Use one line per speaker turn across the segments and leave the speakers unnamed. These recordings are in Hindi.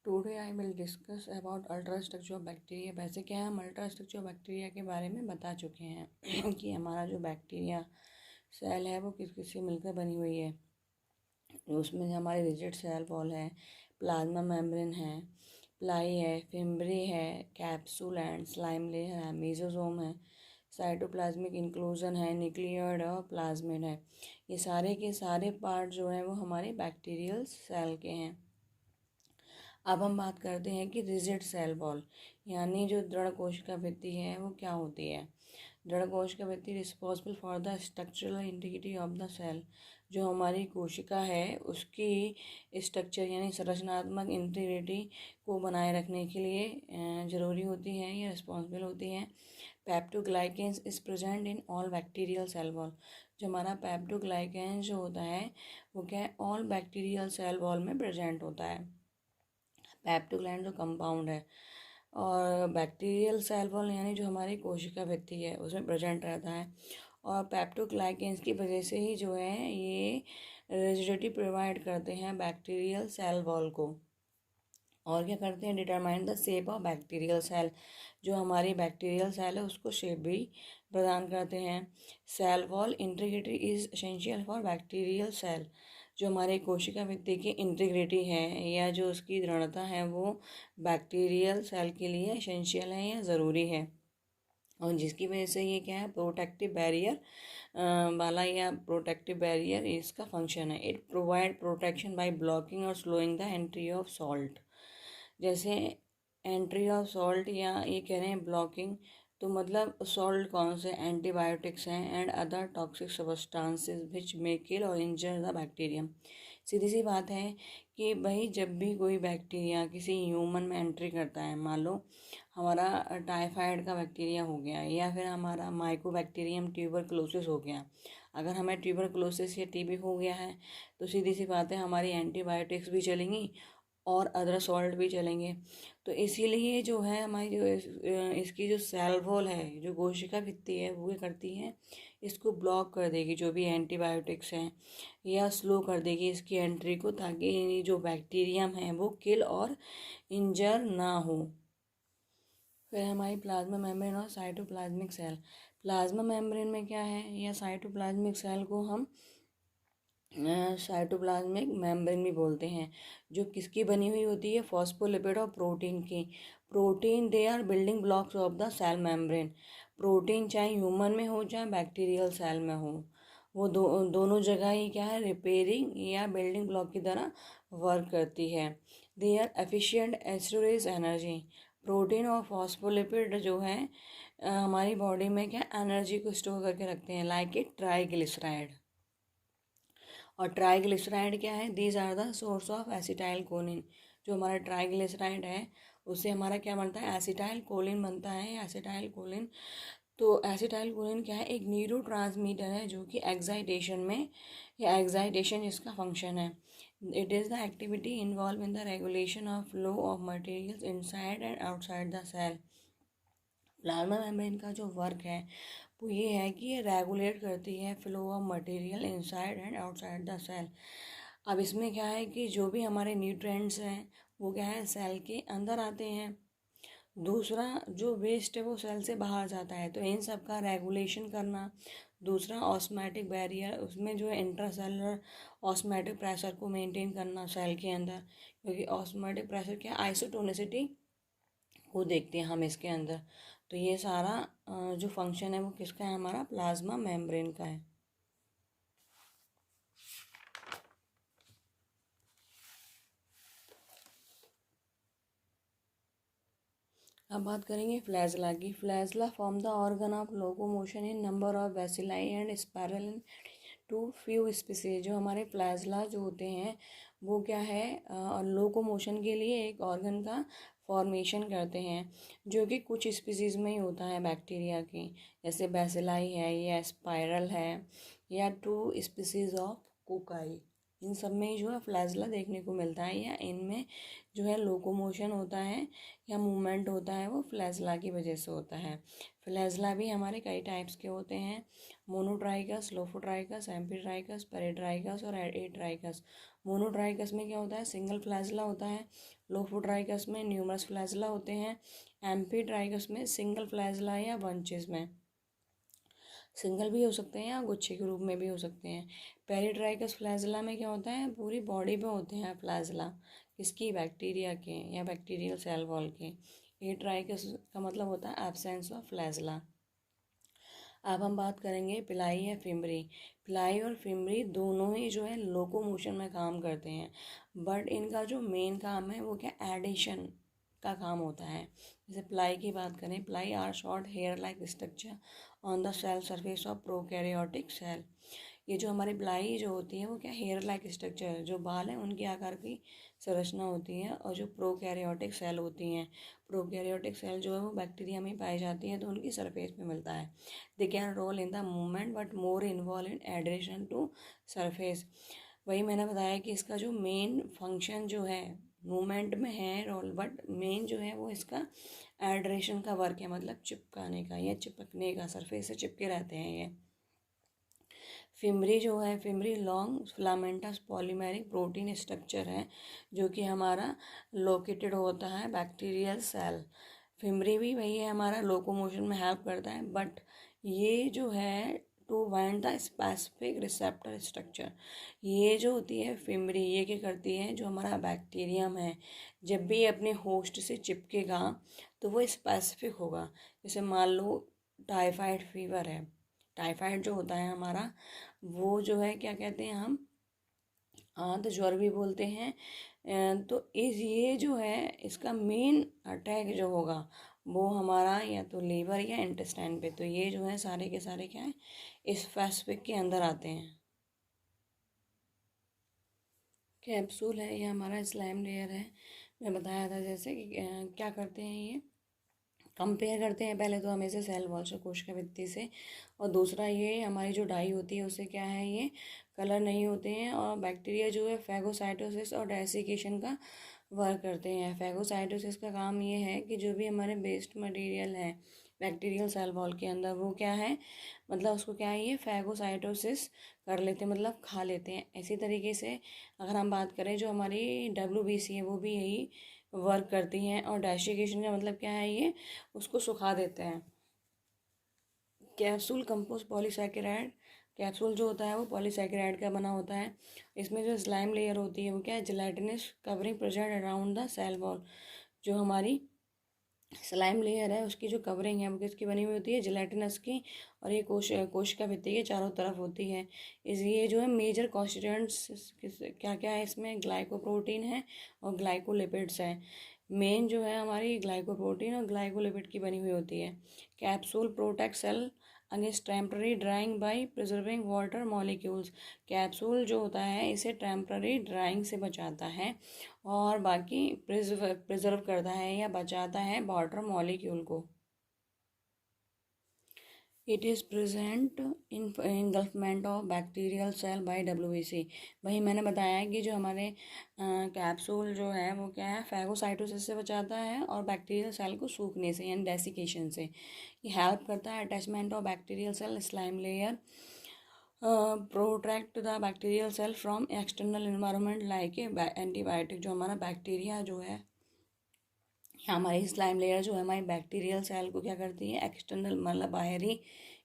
Today I will discuss about ultra structure of bacteria. वैसे क्या है, हम अल्ट्रा स्ट्रक्चर ऑफ बैक्टीरिया के बारे में बता चुके हैं कि हमारा जो बैक्टीरिया सेल है वो किस किस से मिलकर बनी हुई है। उसमें हमारे रिजिड सेल वॉल है, प्लाज्मा मेम्ब्रेन है, प्लाई है, फिम्ब्री है, कैप्सूल एंड स्लाइम लेयर है, मेसोसोम है, साइटोप्लाज्मिक इंक्लूजन है, न्यूक्लियॉइड और प्लाज्मिड है। ये सारे के सारे पार्ट जो हैं वो हमारे बैक्टीरियल सेल के हैं। अब हम बात करते हैं कि रिजिड सेल वॉल यानी जो दृढ़ कोशिका भित्ति है वो क्या होती है। दृढ़ कोशिका भित्ति responsible for the structural integrity of the cell. जो हमारी कोशिका है उसकी स्ट्रक्चर यानी संरचनात्मक इंटीग्रिटी को बनाए रखने के लिए ज़रूरी होती है या रिस्पॉन्सिबल होती है। Peptidoglycans is present in all bacterial cell wall. जो हमारा पेप्टोग्लाइकेंस जो होता है वो क्या है, ऑल बैक्टीरियल सेल वॉल में प्रेजेंट होता है। पेप्टोग्लैंड जो कंपाउंड है और बैक्टीरियल सेल वॉल यानी जो हमारी कोशिका भित्ति है उसमें प्रेजेंट रहता है। और पेप्टोग्लाइकेंस की वजह से ही जो है ये रिजिडिटी प्रोवाइड करते हैं बैक्टीरियल सेल वॉल को। और क्या करते हैं, determine the shape of bacterial cell. जो हमारी बैक्टीरियल सेल है उसको शेप भी प्रदान करते हैं। Cell wall integrity is essential for bacterial cell. जो हमारे कोशिका भित्ति की इंटीग्रिटी है या जो उसकी दृढ़ता है वो बैक्टीरियल सेल के लिए एसेंशियल है या ज़रूरी है। और जिसकी वजह से ये क्या है, प्रोटेक्टिव बैरियर वाला या प्रोटेक्टिव बैरियर इसका फंक्शन है। It provide protection by blocking or slowing the entry of salt. जैसे एंट्री ऑफ सॉल्ट या ये कह रहे हैं ब्लॉकिंग, तो मतलब सॉल्ट कौन से, एंटीबायोटिक्स हैं and other toxic substances which may kill or injure the bacterium. सीधी सी बात है कि भाई जब भी कोई बैक्टीरिया किसी ह्यूमन में एंट्री करता है, मान लो हमारा टाइफाइड का बैक्टीरिया हो गया या फिर हमारा माइकोबैक्टीरियम ट्यूबरकुलोसिस हो गया, अगर हमें ट्यूबरकुलोसिस या टीबी हो गया है तो सीधी सी बात है हमारी एंटीबायोटिक्स भी चलेंगी और अदर सॉल्ट भी चलेंगे। तो इसीलिए जो है हमारी जो इसकी जो सेल वॉल है, जो कोशिका भित्ति है, वो क्या करती है, इसको ब्लॉक कर देगी जो भी एंटीबायोटिक्स हैं, या स्लो कर देगी इसकी एंट्री को, ताकि जो बैक्टीरियम है वो किल और इंजर ना हो। फिर हमारी प्लाज्मा मेम्ब्रेन और साइटोप्लाज्मिक सेल। प्लाज्मा मेम्ब्रेन में क्या है, या साइटोप्लाज्मिक सेल को हम साइटोप्लाज्मिक मेम्ब्रेन भी बोलते हैं। जो किसकी बनी हुई होती है, फॉस्फोलिपिड और प्रोटीन की। Protein they are building blocks of the cell membrane. Protein चाहे ह्यूमन में हो चाहे बैक्टीरियल सेल में हो, वो दोनों जगह ही क्या है, रिपेयरिंग या बिल्डिंग ब्लॉक की तरह वर्क करती है। They are efficient storage energy. Protein और फॉस्फोलिपिड जो है हमारी बॉडी में क्या एनर्जी को स्टोर करके रखते हैं, लाइक ए ट्राइग्लिसराइड। और ट्राइग्लिसराइड क्या है, these are the source of acetylcholine. जो हमारा ट्राइग्लिसराइड है उससे हमारा क्या बनता है, एसिटाइल कोलिन बनता है। एसिटाइल कोलिन, तो एसिटाइल कोलिन क्या है, एक न्यूरो ट्रांसमीटर है जो कि एक्साइटेशन में, या एक्साइटेशन जिसका फंक्शन है। It is the activity involve in the regulation of flow of materials inside and outside the cell. Plasma membrane का जो वर्क है वो ये है कि ये रेगुलेट करती है flow of material inside and outside the cell. अब इसमें क्या है कि जो भी हमारे न्यूट्रिएंट्स हैं वो क्या है, सेल के अंदर आते हैं, दूसरा जो वेस्ट है वो सेल से बाहर जाता है, तो इन सब का रेगुलेशन करना। दूसरा ऑस्मैटिक बैरियर, उसमें जो है इंट्रासेलुलर ऑस्मैटिक प्रेशर को मेंटेन करना सेल के अंदर, क्योंकि ऑस्मैटिक प्रेशर क्या, आइसोटोनिसिटी को देखते हैं हम इसके अंदर। तो ये सारा जो फंक्शन है वो किसका है, हमारा प्लाज्मा मेम्ब्रेन का है। अब बात करेंगे फ्लैजला की। Flagella form the organ of locomotion in number of bacilli and spiral to few species. जो हमारे फ्लैजला जो होते हैं वो क्या है, लोकोमोशन के लिए एक ऑर्गन का फॉर्मेशन करते हैं, जो कि कुछ स्पीसीज़ में ही होता है बैक्टीरिया की, जैसे बैसिलाई है या स्पायरल है, या टू स्पीसीज ऑफ कोकाई, इन सब में ही जो है फ्लैजला देखने को मिलता है, या इनमें जो है लोकोमोशन होता है या मूवमेंट होता है वो फ्लैजला की वजह से होता है। फ्लैजला भी हमारे कई टाइप्स के होते हैं, मोनोट्राइकस, लोफोट्राइकस, एम्फीट्राइकस, पेरिट्राइकस और एट्राइकस। मोनोट्राइकस में क्या होता है, सिंगल फ्लैजला होता है। लोफोट्राइकस में न्यूमरस फ्लैजला होते हैं। एम्फीट्राइकस में सिंगल फ्लैजला या बंचेस में, सिंगल भी हो सकते हैं या गुच्छे के रूप में भी हो सकते हैं। पेरिट्राइकस फ्लैजला में क्या होता है, पूरी बॉडी पे होते हैं फ्लैजला, किसकी, बैक्टीरिया के या बैक्टीरियल सेल वॉल के। एट्राइकस का मतलब होता है एब्सेंस ऑफ फ्लैजला। अब हम बात करेंगे पिलाई या फिमरी। पिलाई और फिमरी दोनों ही जो है लोकोमोशन में काम करते हैं, बट इनका जो मेन काम है वो क्या, एडिशन का काम होता है। जैसे पिलाई की बात करें, pili are short hair like structure on the cell surface of prokaryotic cell. ये जो हमारी पिलाई जो होती है वो क्या, हेयर लाइक स्ट्रक्चर, जो बाल हैं उनके आकार की संरचना होती है। और जो प्रोकैरियोटिक सेल होती हैं, प्रोकैरियोटिक सेल जो है वो बैक्टीरिया में पाई जाती है, तो उनकी सरफेस पे मिलता है। They can role in the movement but more involve in adhesion to surface. वही मैंने बताया कि इसका जो मेन फंक्शन जो है, मूवमेंट में है रोल, बट मेन जो है वो इसका एडरेशन का वर्क है, मतलब चिपकाने का या चिपकने का, सरफेस से चिपके रहते हैं ये। फिमरी जो है, fimbria long filamentous polymeric protein structure है, जो कि हमारा लोकेटेड होता है बैक्टीरियल सेल। फिमरी भी वही है, हमारा लोकोमोशन में हेल्प करता है, बट ये जो है to bind the specific receptor structure. ये जो होती है फिमरी, ये क्या करती है, जो हमारा बैक्टीरियम है जब भी अपने होस्ट से चिपकेगा तो वो स्पेसिफिक होगा। जैसे मान लो टाइफाइड फीवर है, टाइफाइड जो होता है हमारा, वो जो है क्या कहते हैं हम, तो ज्वर भी बोलते हैं। तो इस ये जो है इसका मेन अटैक जो होगा वो हमारा या तो लीवर या इंटेस्टाइन पे, तो ये जो है सारे के सारे क्या है, इस स्पेसिफिक के अंदर आते हैं। कैप्सूल है, ये हमारा स्लाइम लेयर है। मैं बताया था जैसे कि क्या करते हैं ये, कंपेयर करते हैं पहले तो हम इसे सेल वॉल से, कोशिका भित्ति से, और दूसरा ये हमारी जो डाई होती है उससे क्या है, ये कलर नहीं होते हैं। और बैक्टीरिया जो है फैगोसाइटोसिस और डेसिकेशन का वर्क करते हैं। फैगोसाइटोसिस का काम ये है कि जो भी हमारे वेस्ट मटेरियल है बैक्टीरियल सेल वॉल के अंदर, वो क्या है, मतलब उसको क्या है, ये फैगोसाइटोसिस कर लेते हैं, मतलब खा लेते हैं। इसी तरीके से अगर हम बात करें, जो हमारी WBC है वो भी यही वर्क करती हैं। और डेसिकेशन का मतलब क्या है, ये उसको सुखा देते हैं। कैप्सूल कंपोस्ट पॉलीसैकेराइड, कैप्सूल जो होता है वो पॉलीसैकेराइड का बना होता है। इसमें जो स्लाइम लेयर होती है वो क्या है, gelatinous covering present around the cell wall. जो हमारी स्लाइम लेयर है उसकी जो कवरिंग है वो किसकी बनी हुई होती है, जेलेटिनस की, और ये कोशिका भित्ति के चारों तरफ होती है। इस ये जो है मेजर कॉन्स्टिट्यूएंट्स क्या क्या है इसमें, ग्लाइकोप्रोटीन है और ग्लाइकोलिपिड्स है। मेन जो है हमारी ग्लाइकोप्रोटीन और ग्लाइकोलिपिड की बनी हुई होती है। Capsule protect cell against temporary drying by preserving water molecules. Capsule जो होता है इसे टेम्पररी ड्राइंग से बचाता है और बाकी प्रिजर्व करता है या बचाता है वाटर मॉलिक्यूल को। It is present in engulfment of bacterial cell by WBC। वही मैंने बताया है कि जो हमारे कैप्सूल जो है वो क्या है, फैगोसाइटोसिस से बचाता है और बैक्टीरियल सेल को सूखने से यानी डेसिकेशन से। ये हेल्प करता है attachment of bacterial cell slime layer, protect the bacterial cell from external environment like antibiotic. जो हमारा बैक्टीरिया जो है, हमारी स्लाइम लेयर जो है हमारी बैक्टीरियल सेल को क्या करती है, एक्सटर्नल मतलब बाहरी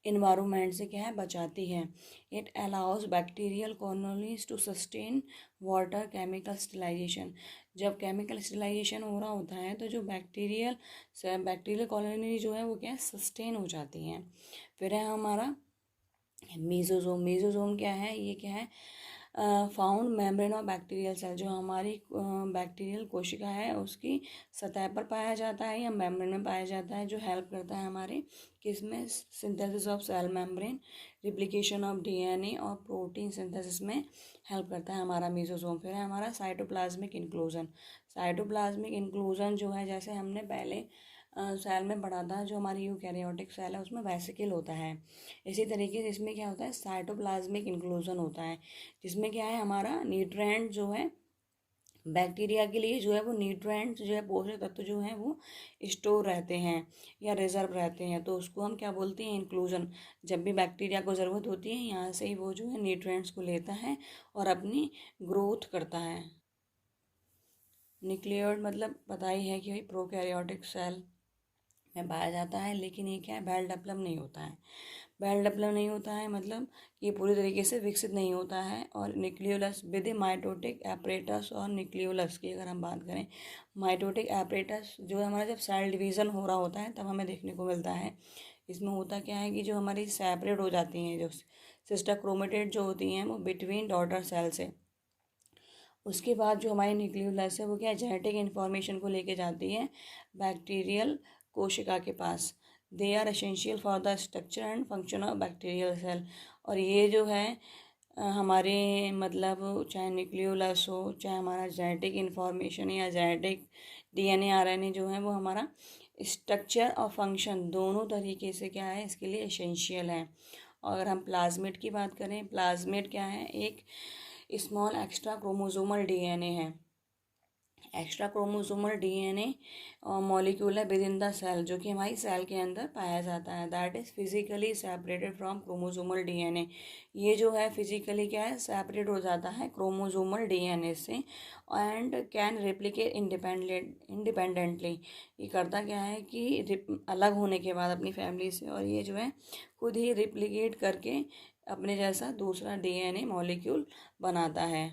इन्वायरमेंट से क्या है, बचाती है। It allows bacterial colonies to sustain water chemical sterilization. जब केमिकल स्टरलाइजेशन हो रहा होता है तो जो बैक्टीरियल कॉलोनी जो है वो क्या है, सस्टेन हो जाती हैं। फिर है हमारा मीजोजोम। मीजोजोम क्या है, ये क्या है, found membrane of bacterial cell. जो हमारी बैक्टीरियल कोशिका है उसकी सतह पर पाया जाता है या मेम्ब्रेन में पाया जाता है, जो हेल्प करता है हमारे किसमें, synthesis of cell membrane, replication of DNA और प्रोटीन सिंथेसिस में हेल्प करता है हमारा मीजोजोम। फिर है हमारा साइटोप्लाज्मिक इंक्लूजन। साइटोप्लाज्मिक इंक्लूजन जो है, जैसे हमने पहले सेल में पढ़ा था, जो हमारी यूकैरियोटिक सेल है उसमें वेसिकल होता है। इसी तरीके से इसमें क्या होता है, साइटोप्लाज्मिक इंक्लूजन होता है, जिसमें क्या है, हमारा न्यूट्रिएंट जो है बैक्टीरिया के लिए जो है वो न्यूट्रिएंट जो है, पोषक तत्व जो हैं वो स्टोर रहते हैं या रिजर्व रहते हैं, तो उसको हम क्या बोलते हैं, इंक्लूजन। जब भी बैक्टीरिया को ज़रूरत होती है, यहाँ से ही वो जो है न्यूट्रिएंट्स को लेता है और अपनी ग्रोथ करता है। न्यूक्लियोइड मतलब पता ही है कि भाई प्रोकैरियोटिक सेल में पाया जाता है, लेकिन ये क्या है, वेल डेवलप नहीं होता है। वेल डेवलप नहीं होता है मतलब ये पूरी तरीके से विकसित नहीं होता है। और न्यूक्लियोलस विद माइटोटिक एपरेटस, और न्यूक्लियोलस की अगर हम बात करें, माइटोटिक एपरेटस जो है हमारा जब सेल डिवीज़न हो रहा होता है तब हमें देखने को मिलता है। इसमें होता क्या है कि जो हमारी सेपरेट हो जाती हैं, जो सिस्टर क्रोमेटेड जो होती हैं वो बिटवीन डॉटर सेल से, उसके बाद जो हमारी न्यूक्लियोलस है वो क्या है, जेनेटिक इन्फॉर्मेशन को लेके जाती है बैक्टीरियल कोशिका के पास। They are essential for the structure and function of bacterial cell. और ये जो है हमारे मतलब चाहे न्यूक्लियोलस हो, चाहे हमारा जेनेटिक इन्फॉर्मेशन या जेनेटिक डीएनए आरएनए जो है वो हमारा स्ट्रक्चर और फंक्शन दोनों तरीके से क्या है, इसके लिए एसेंशियल है। और अगर हम प्लाज्मिड की बात करें, प्लाज्मिड क्या है, एक स्मॉल एक्स्ट्रा क्रोमोसोमल डीएनए है। एक्स्ट्रा क्रोमोसोमल डीएनए मॉलिक्यूल है विद इन द सेल, जो कि हमारी सेल के अंदर पाया जाता है। That is physically separated from chromosomal DNA. ये जो है फिजिकली क्या है, सेपरेट हो जाता है क्रोमोसोमल डीएनए से, एंड कैन रेप्लिकेट इंडिपेंडेंटली। ये करता क्या है कि अलग होने के बाद अपनी फैमिली से, और ये जो है खुद ही रिप्लिकेट करके अपने जैसा दूसरा डीएनए मॉलिक्यूल बनाता है।